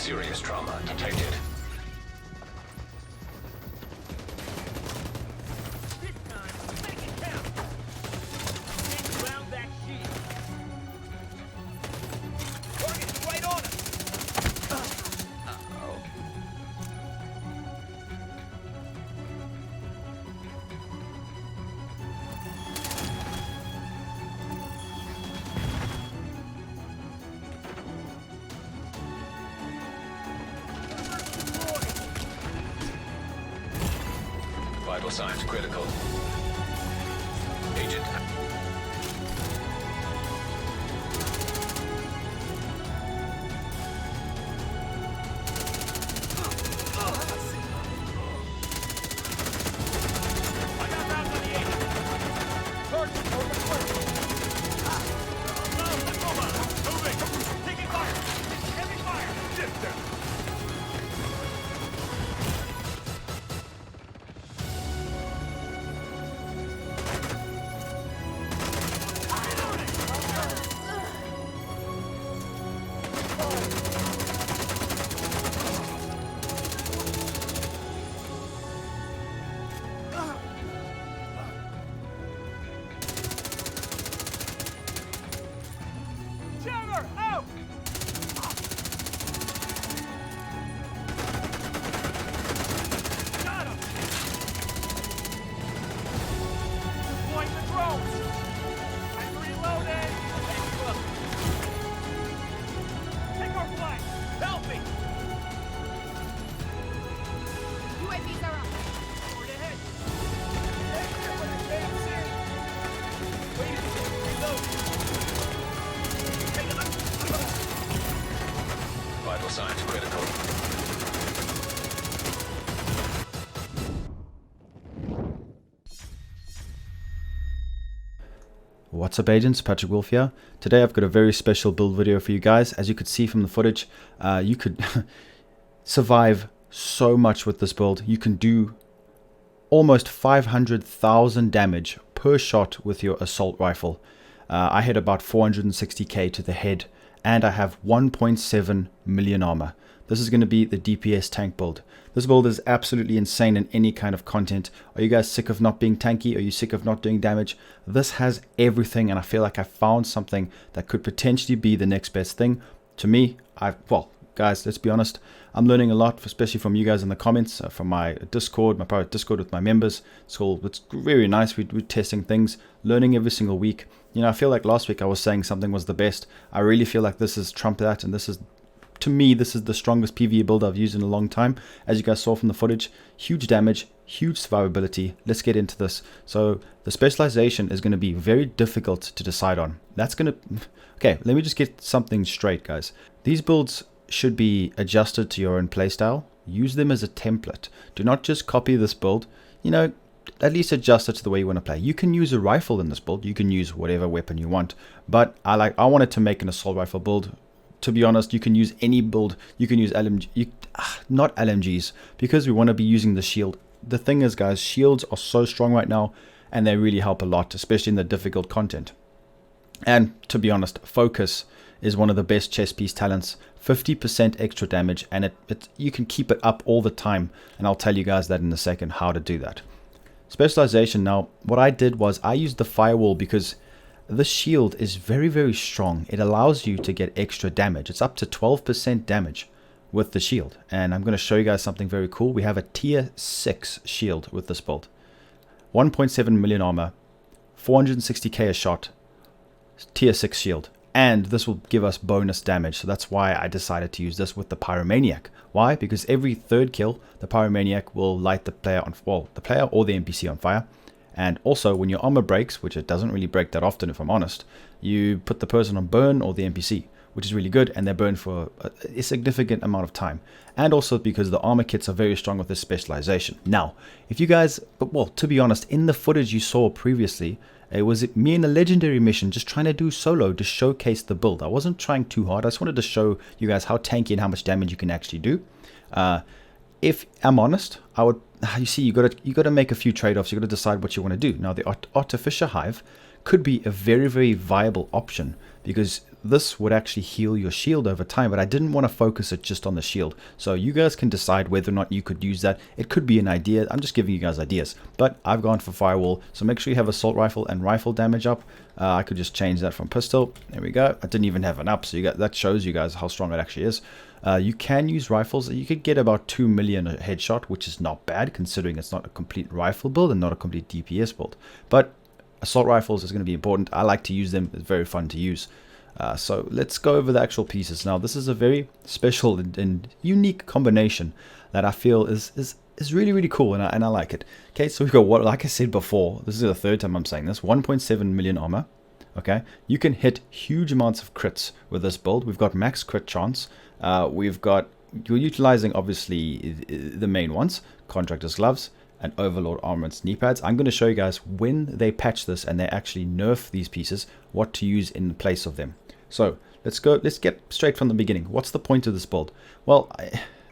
Serious trauma detected. Vital signs critical. Agent. Vital signs critical. What's up agents, Patrick Wolf here. Today I've got a very special build video for you guys. As you could see from the footage, you could survive so much with this build. You can do almost 500,000 damage per shot with your assault rifle. I hit about 460k to the head and I have 1.7 million armor. This is going to be the DPS tank build. This build is absolutely insane in any kind of content. Are you guys sick of not being tanky? Are you sick of not doing damage? This has everything, and I feel like I found something that could potentially be the next best thing. To me, well, guys, let's be honest. I'm learning a lot, especially from you guys in the comments, from my Discord, my private Discord with my members. It's very nice. We're testing things, learning every single week. You know, I feel like last week I was saying something was the best. I really feel like this is trump that, and this is, to me, this is the strongest PvE build I've used in a long time. As you guys saw from the footage, huge damage, huge survivability. Let's get into this. So the specialization is going to be very difficult to decide on. That's going to, okay, let me just get something straight, guys. These builds should be adjusted to your own playstyle. Use them as a template. Do not just copy this build. You know, at least adjust it to the way you want to play. You can use a rifle in this build. You can use whatever weapon you want. But I wanted to make an assault rifle build. To be honest, you can use any build. You can use LMG, not LMGs, because we want to be using the shield. The thing is, guys, shields are so strong right now, and they really help a lot, especially in the difficult content. And to be honest, focus is one of the best chess piece talents. 50% extra damage, and you can keep it up all the time. And I'll tell you guys that in a second, how to do that. Specialization. Now, what I did was I used the firewall because the shield is very, very strong. It allows you to get extra damage. It's up to 12% damage with the shield. And I'm going to show you guys something very cool. We have a tier 6 shield with this build. 1.7 million armor, 460k a shot, tier 6 shield. And this will give us bonus damage. So that's why I decided to use this with the Pyromaniac. Why? Because every third kill, the Pyromaniac will light the player on, well, the player or the NPC on fire. And also, when your armor breaks, which it doesn't really break that often if I'm honest, you put the person on burn or the NPC, which is really good, and they're burned for a significant amount of time. And also because the armor kits are very strong with this specialization. Now, if you guys, well, to be honest, in the footage you saw previously, it was me in a legendary mission just trying to do solo to showcase the build. I wasn't trying too hard. I just wanted to show you guys how tanky and how much damage you can actually do. If I'm honest, I would, you see, you got to make a few trade-offs. You got to decide what you want to do. Now, the artificial hive could be a very, very viable option because this would actually heal your shield over time, but I didn't want to focus it just on the shield. So you guys can decide whether or not you could use that. It could be an idea. I'm just giving you guys ideas, but I've gone for firewall. So make sure you have assault rifle and rifle damage up. I could just change that from pistol. There we go. I didn't even have an up, so that shows you guys how strong it actually is. You can use rifles. You could get about 2 million a headshot, which is not bad considering it's not a complete rifle build and not a complete DPS build. But assault rifles is going to be important. I like to use them. It's very fun to use. So let's go over the actual pieces. Now, this is a very special and unique combination that I feel is really, really cool, and I like it. Okay, so we've got, what, like I said before, this is the third time I'm saying this, 1.7 million armor. Okay, you can hit huge amounts of crits with this build. We've got max crit chance. You're utilizing, obviously, the main ones, Contractor's Gloves and Overlord Armor and Knee Pads. I'm going to show you guys when they patch this and they actually nerf these pieces, what to use in place of them. So let's get straight from the beginning. What's the point of this build? Well,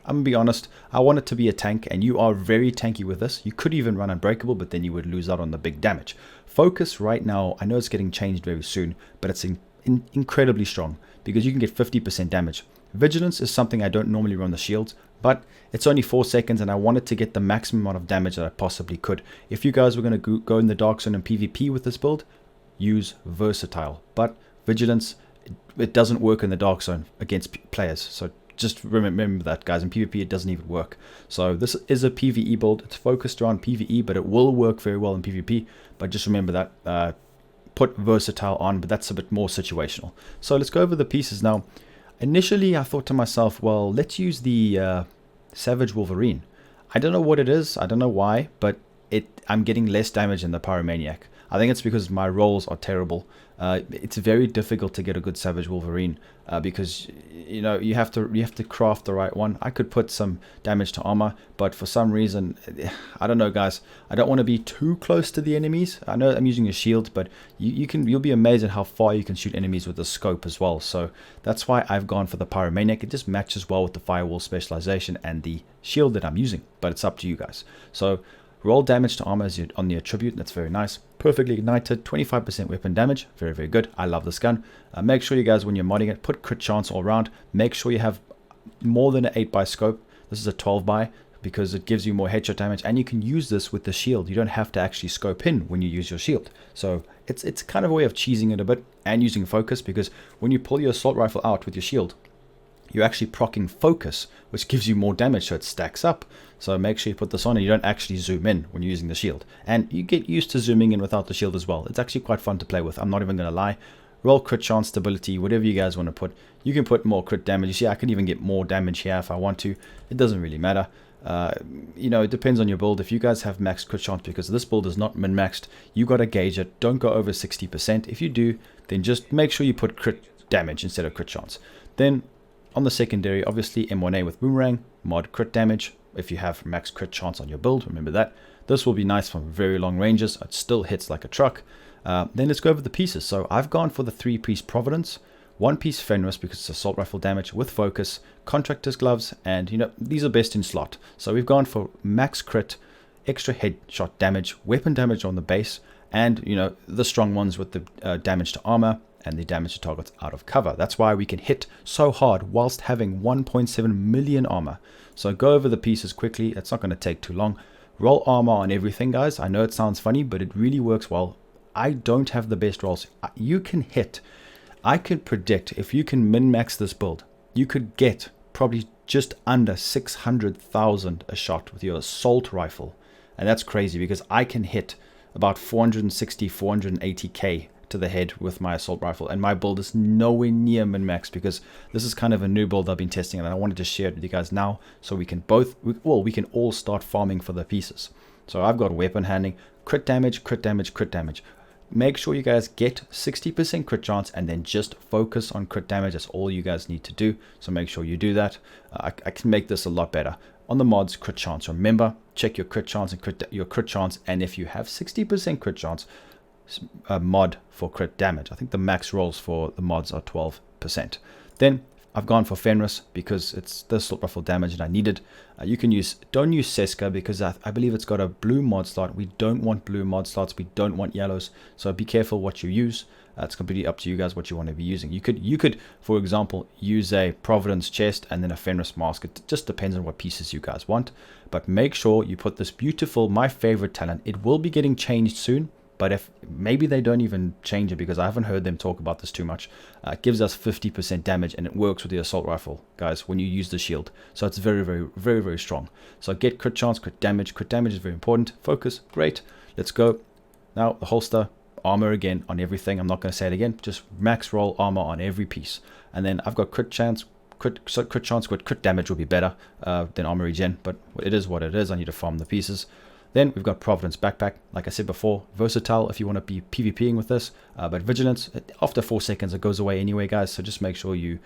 I'm gonna be honest, I want it to be a tank, and you are very tanky with this. You could even run Unbreakable, but then you would lose out on the big damage. Focus right now, I know it's getting changed very soon, but it's incredibly strong because you can get 50% damage. Vigilance is something I don't normally run the shields, but it's only 4 seconds and I wanted to get the maximum amount of damage that I possibly could. If you guys were going to go in the Dark Zone and PvP with this build, use Versatile. But Vigilance, it doesn't work in the Dark Zone against players, so just remember that, guys. In PvP it doesn't even work. So this is a PvE build. It's focused around PvE, but it will work very well in PvP. But just remember that, put Versatile on, but that's a bit more situational. So let's go over the pieces now. Initially I thought to myself, well, let's use the Savage Wolverine. I don't know what it is, I don't know why, but I'm getting less damage than the Pyromaniac. I think it's because my rolls are terrible. It's very difficult to get a good Savage Wolverine because you have to craft the right one. I could put some damage to armor, but for some reason, I don't know, guys. I don't want to be too close to the enemies. I know I'm using a shield, but you'll be amazed at how far you can shoot enemies with the scope as well. So that's why I've gone for the Pyromaniac. It just matches well with the firewall specialization and the shield that I'm using, but it's up to you guys. So roll damage to armor as on the attribute. That's very nice. Perfectly ignited, 25% weapon damage. Very, very good. I love this gun. Make sure you guys, when you're modding it, put crit chance all around. Make sure you have more than an 8x scope. This is a 12x because it gives you more headshot damage, and you can use this with the shield. You don't have to actually scope in when you use your shield. So it's kind of a way of cheesing it a bit and using focus, because when you pull your assault rifle out with your shield, you're actually proccing focus, which gives you more damage, so it stacks up. So make sure you put this on and you don't actually zoom in when you're using the shield. And you get used to zooming in without the shield as well. It's actually quite fun to play with. I'm not even going to lie. Roll crit chance, stability, whatever you guys want to put. You can put more crit damage. You see, I can even get more damage here if I want to. It doesn't really matter. It depends on your build. If you guys have max crit chance, because this build is not min-maxed, you got to gauge it. Don't go over 60%. If you do, then just make sure you put crit damage instead of crit chance. Then on the secondary, obviously M1A with boomerang, mod crit damage. If you have max crit chance on your build, remember that. This will be nice from very long ranges. It still hits like a truck. Then let's go over the pieces. So I've gone for the 3-piece Providence, 1-piece Fenris because it's assault rifle damage with focus, Contractor's Gloves, and these are best in slot. So we've gone for max crit, extra headshot damage, weapon damage on the base, and the strong ones with the damage to armor and the damage to targets out of cover. That's why we can hit so hard whilst having 1.7 million armor. So go over the pieces quickly. It's not going to take too long. Roll armor on everything, guys. I know it sounds funny, but it really works well. I don't have the best rolls. You can hit. I could predict if you can min-max this build, you could get probably just under 600,000 a shot with your assault rifle. And that's crazy because I can hit about 460, 480k to the head with my assault rifle, and my build is nowhere near min-max because this is kind of a new build I've been testing, and I wanted to share it with you guys now so we can we can all start farming for the pieces. So I've got weapon handling, crit damage, crit damage, crit damage. Make sure you guys get 60% crit chance and then just focus on crit damage. That's all you guys need to do, so make sure you do that. I can make this a lot better. On the mods, crit chance, remember, check your crit chance and your crit chance, and if you have 60% crit chance, mod for crit damage. I think the max rolls for the mods are 12%. Then I've gone for Fenris because it's the assault rifle damage and I needed. Don't use Seska because I believe it's got a blue mod slot. We don't want blue mod slots. We don't want yellows. So be careful what you use. It's completely up to you guys what you want to be using. You could, for example, use a Providence chest and then a Fenris mask. It just depends on what pieces you guys want. But make sure you put this beautiful, my favorite talent. It will be getting changed soon. But if maybe they don't even change it, because I haven't heard them talk about this too much. It gives us 50% damage, and it works with the assault rifle, guys, when you use the shield. So it's very, very, very, very strong. So get crit chance, crit damage. Crit damage is very important. Focus, great. Let's go. Now the holster, armor again on everything. I'm not going to say it again. Just max roll armor on every piece. And then I've got crit chance. Crit damage will be better than armor regen, but it is what it is. I need to farm the pieces. Then we've got Providence backpack, like I said before, versatile if you want to be PvPing with this, but vigilance, after 4 seconds it goes away anyway, guys. So just make sure you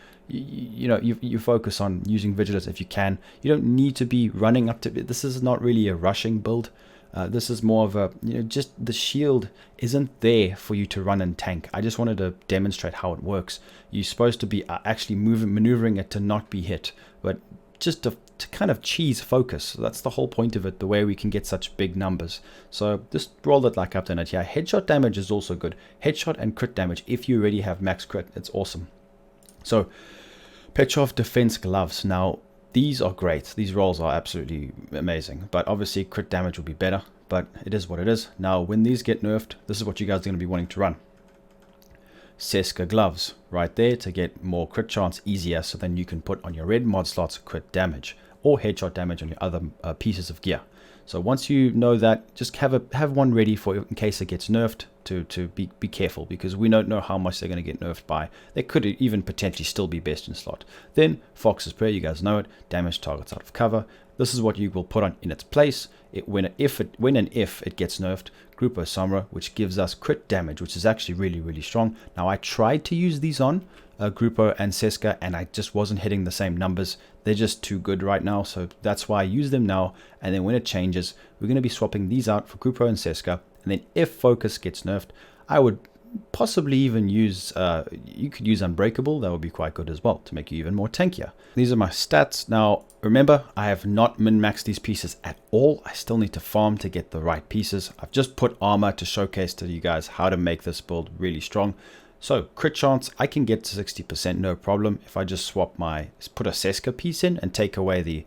focus on using vigilance if you can. You don't need to be running up to it. This is not really a rushing build. This is more of a, just the shield isn't there for you to run and tank. I just wanted to demonstrate how it works. You're supposed to be actually maneuvering it to not be hit, but just to kind of cheese focus. So that's the whole point of it, the way we can get such big numbers. So just roll it like I've done it here. Headshot damage is also good. Headshot and crit damage, if you already have max crit, it's awesome. So Petrov defense gloves. Now these are great. These rolls are absolutely amazing, but obviously crit damage will be better, but it is what it is. Now when these get nerfed, this is what you guys are going to be wanting to run. Seska gloves right there to get more crit chance easier, so then you can put on your red mod slots crit damage or headshot damage on your other pieces of gear. So once you know that, just have one ready for in case it gets nerfed, to be careful, because we don't know how much they're going to get nerfed by. They could even potentially still be best in slot. Then Fox's Prayer, you guys know it, damage targets out of cover. This is what you will put on in its place when and if it gets nerfed. Grupo Samra, which gives us crit damage, which is actually really, really strong. Now I tried to use these on Grupo and Seska, and I just wasn't hitting the same numbers. They're just too good right now, so that's why I use them now. And then when it changes, we're going to be swapping these out for Grupo and Seska. And then if Focus gets nerfed, I would possibly even use, you could use Unbreakable. That would be quite good as well to make you even more tankier. These are my stats. Now remember, I have not min-maxed these pieces at all. I still need to farm to get the right pieces. I've just put armor to showcase to you guys how to make this build really strong. So crit chance, I can get to 60%, no problem. If I just put a Seska piece in and take away the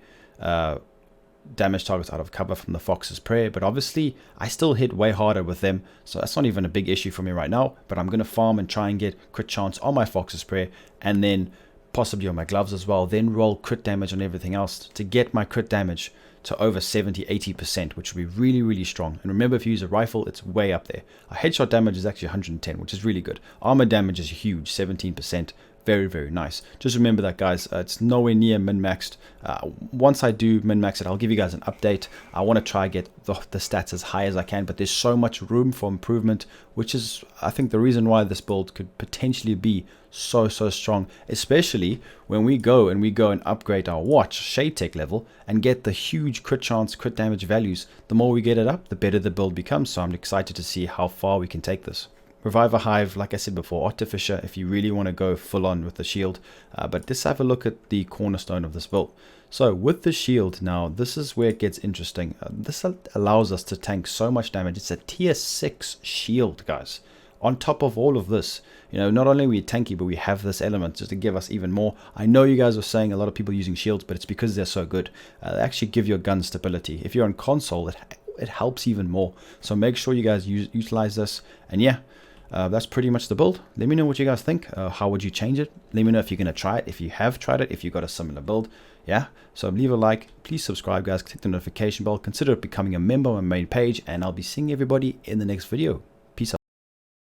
damage targets out of cover from the Fox's Prayer, but obviously I still hit way harder with them, so that's not even a big issue for me right now. But I'm going to farm and try and get crit chance on my Fox's Prayer, and then possibly on my gloves as well, then roll crit damage on everything else to get my crit damage to over 70-80%, which would be really, really strong. And remember, if you use a rifle, it's way up there. Our headshot damage is actually 110, which is really good. Armor damage is huge, 17%. Very, very nice. Just remember that, guys. It's nowhere near min-maxed. Once I do min-max it, I'll give you guys an update. I want to try get the stats as high as I can, but there's so much room for improvement, which is, I think, the reason why this build could potentially be so strong, especially when we go and upgrade our watch shade tech level and get the huge crit chance, crit damage values. The more we get it up, the better the build becomes. So I'm excited to see how far we can take this. Reviver Hive, like I said before, Artificer if you really want to go full on with the shield. But let's have a look at the cornerstone of this build. So with the shield now, this is where it gets interesting. This allows us to tank so much damage. It's a tier 6 shield, guys. On top of all of this, not only are we tanky, but we have this element just to give us even more. I know you guys are saying a lot of people using shields, but it's because they're so good. They actually give your gun stability. If you're on console, it helps even more. So make sure you guys utilize this. And yeah, that's pretty much the build. Let me know what you guys think. How would you change it? Let me know if you're going to try it, if you have tried it, if you've got a similar build. Yeah, so leave a like, please subscribe, guys, click the notification bell, consider becoming a member on my main page, and I'll be seeing everybody in the next video.